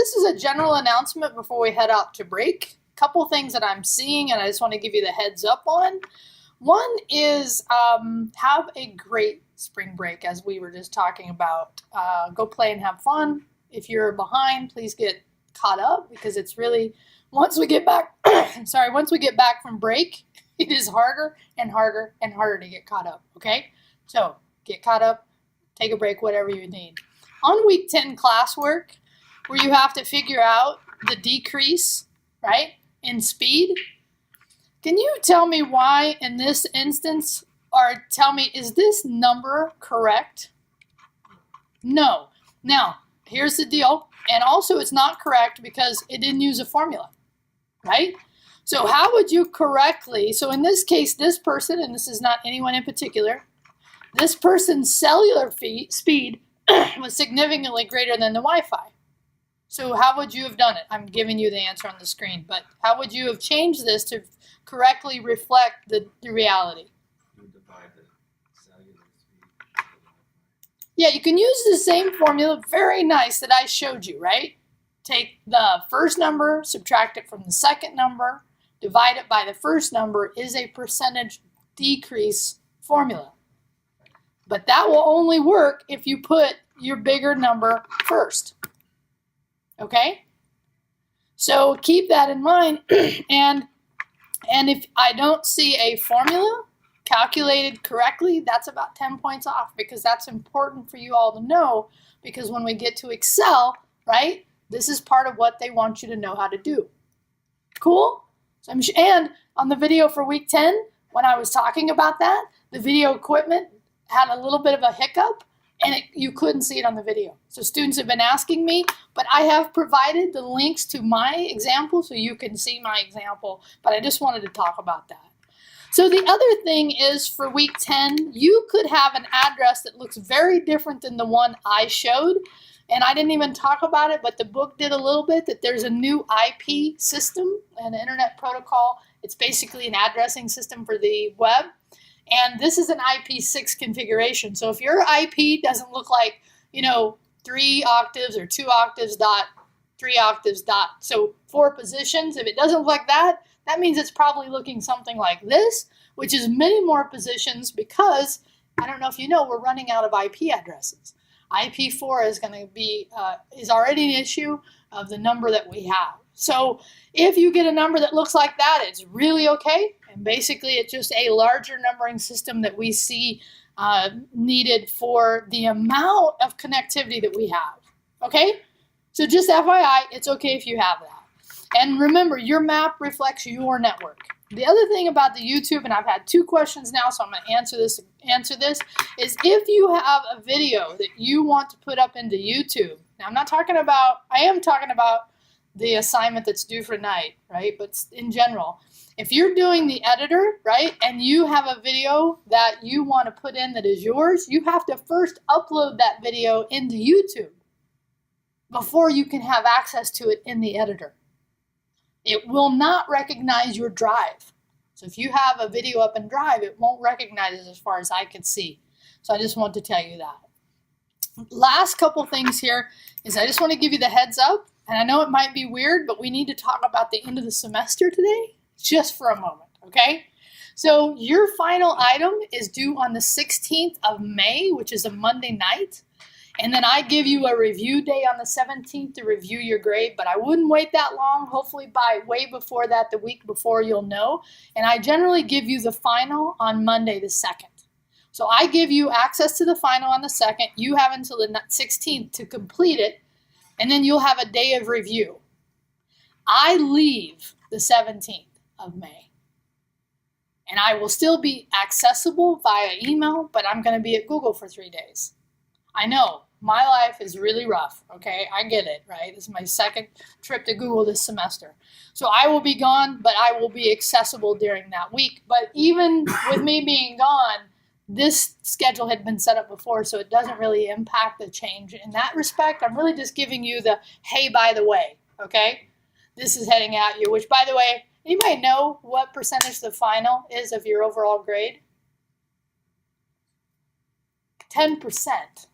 this is a general announcement before we head out to break. A couple things that I'm seeing and I just want to give you the heads up on. One is have a great spring break, as we were just talking about. Go play and have fun. If you're behind, please get caught up, because it's really, once we get back, once we get back from break, it is harder and harder and harder to get caught up, okay? So get caught up, take a break, whatever you need. On week 10 classwork, where you have to figure out the decrease, right, in speed, can you tell me why in this instance, or tell me, is this number correct? No. Now, here's the deal. And also it's not correct because it didn't use a formula, right? So how would you correctly, so in this case, this person, and this is not anyone in particular, this person's cellular speed was significantly greater than the Wi-Fi. So how would you have done it? I'm giving you the answer on the screen, but how would you have changed this to correctly reflect the reality? You divide the cellular speed. Yeah, you can use the same formula, very nice, that I showed you, right? Take the first number, subtract it from the second number, divide it by the first number is a percentage decrease formula. But that will only work if you put your bigger number first. Okay? So keep that in mind. and if I don't see a formula calculated correctly, that's about 10 points off, because that's important for you all to know, because when we get to Excel, right, this is part of what they want you to know how to do. Cool? So and on the video for week 10, when I was talking about that, the video equipment had a little bit of a hiccup, and you couldn't see it on the video. So students have been asking me, but I have provided the links to my example so you can see my example, but I just wanted to talk about that. So the other thing is, for week 10, you could have an address that looks very different than the one I showed, and I didn't even talk about it, but the book did a little bit, that there's a new IP system, an internet protocol. It's basically an addressing system for the web. And this is an IP6 configuration. So if your IP doesn't look like, 3 octaves or 2 octaves dot 3 octaves dot, so 4 positions, if it doesn't look like that, that means it's probably looking something like this, which is many more positions, because I don't know if you know, we're running out of IP addresses. IP4 is going to be, is already an issue of the number that we have. So if you get a number that looks like that, it's really okay. And basically, it's just a larger numbering system that we see needed for the amount of connectivity that we have. Okay? So just FYI, it's okay if you have that. And remember, your map reflects your network. The other thing about the YouTube, and I've had 2 questions now, so I'm going to answer this, is if you have a video that you want to put up into YouTube. Now, I am talking about the assignment that's due for tonight, right? But in general, if you're doing the editor, right, and you have a video that you want to put in that is yours, you have to first upload that video into YouTube before you can have access to it in the editor. It will not recognize your drive. So if you have a video up in Drive, it won't recognize it as far as I can see. So I just want to tell you that. Last couple things here is I just want to give you the heads up. And I know it might be weird, but we need to talk about the end of the semester today, just for a moment, okay? So your final item is due on the 16th of May, which is a Monday night. And then I give you a review day on the 17th to review your grade, but I wouldn't wait that long. Hopefully by way before that, the week before, you'll know. And I generally give you the final on Monday the 2nd. So I give you access to the final on the 2nd. You have until the 16th to complete it, and then you'll have a day of review. I leave the 17th of May, and I will still be accessible via email, but I'm going to be at Google for 3 days. I know. My life is really rough, okay? I get it, right? This is my 2nd trip to Google this semester. So I will be gone, but I will be accessible during that week. But even with me being gone, this schedule had been set up before, so it doesn't really impact the change in that respect. I'm really just giving you the, hey, by the way, okay? This is heading at you, which, by the way, anybody know what percentage the final is of your overall grade? 10%.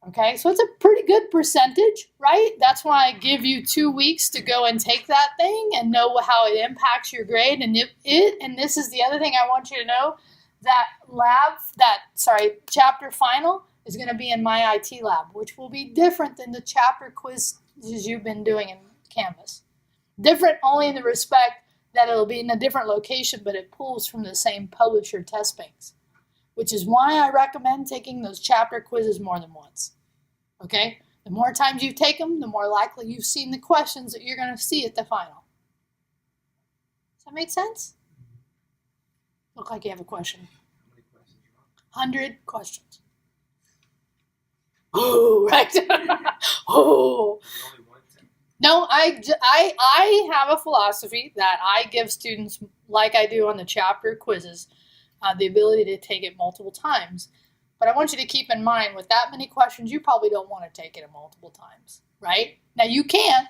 Okay, so it's a pretty good percentage, right? That's why I give you 2 weeks to go and take that thing and know how it impacts your grade. And and this is the other thing I want you to know, that chapter final is going to be in my IT lab, which will be different than the chapter quizzes you've been doing in Canvas. Different only in the respect that it'll be in a different location, but it pulls from the same publisher test banks, which is why I recommend taking those chapter quizzes more than once. Okay? The more times you take them, the more likely you've seen the questions that you're going to see at the final. Does that make sense? Look like you have a question. How many questions are on? 100 questions. Oh, right. Oh. Is it only one thing? No, I have a philosophy that I give students, like I do on the chapter quizzes, the ability to take it multiple times. But I want you to keep in mind, with that many questions, you probably don't want to take it multiple times, right? Now you can,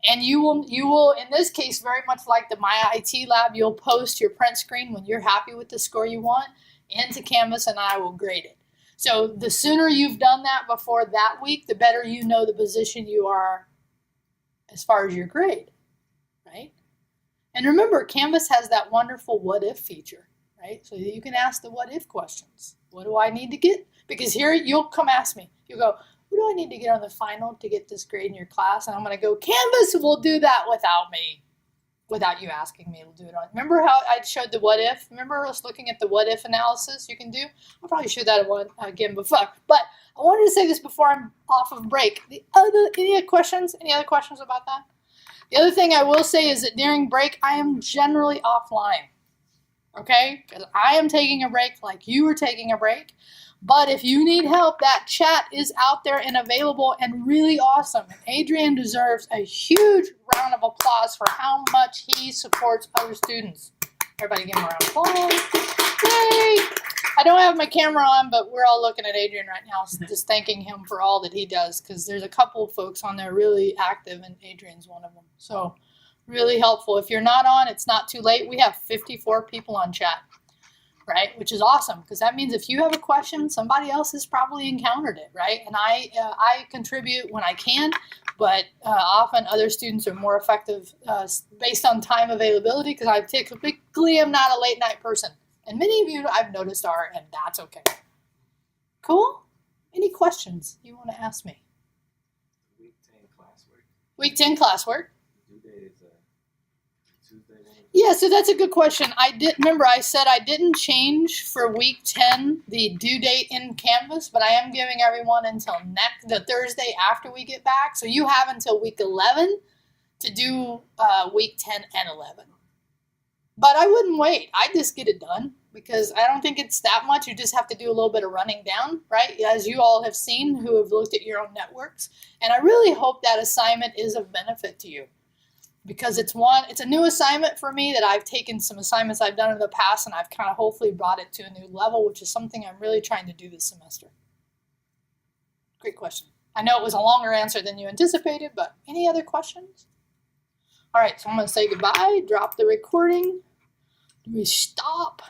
and you will in this case, very much like the My IT Lab, you'll post your print screen when you're happy with the score you want into Canvas, and I will grade it. So the sooner you've done that before that week, the better you know the position you are as far as your grade, right? And remember, Canvas has that wonderful what if feature, right? So you can ask the what if questions. What do I need to get? Because here you'll come ask me. You'll go, what do I need to get on the final to get this grade in your class? And I'm going to go, Canvas will do that without me, without you asking me to do it on. Remember how I showed the what if? Remember us looking at the what if analysis you can do? I'll probably show that one again before. But I wanted to say this before I'm off of break. Any other questions about that? The other thing I will say is that during break, I am generally offline. Okay? Because I am taking a break like you were taking a break. But if you need help, that chat is out there and available and really awesome. And Adrian deserves a huge round of applause for how much he supports other students. Everybody give him a round of applause. Yay! I don't have my camera on, but we're all looking at Adrian right now, just thanking him for all that he does, because there's a couple of folks on there really active, and Adrian's one of them. So really helpful. If you're not on, it's not too late. We have 54 people on chat, right? Which is awesome, because that means if you have a question, somebody else has probably encountered it, right? And I contribute when I can, but often other students are more effective based on time availability, because I typically am not a late night person. And many of you I've noticed are, and that's okay. Cool? Any questions you want to ask me? Week 10 classwork. Week 10 classwork. The due date is Tuesday. Yeah, so that's a good question. I said I didn't change for week 10 the due date in Canvas, but I am giving everyone until the Thursday after we get back. So you have until week 11 to do week 10 and 11. But I wouldn't wait. I'd just get it done, because I don't think it's that much. You just have to do a little bit of running down, right? As you all have seen who have looked at your own networks. And I really hope that assignment is of benefit to you, because it's a new assignment for me that I've taken some assignments I've done in the past, and I've kind of hopefully brought it to a new level, which is something I'm really trying to do this semester. Great question. I know it was a longer answer than you anticipated, but any other questions? All right, so I'm going to say goodbye, drop the recording. We stop.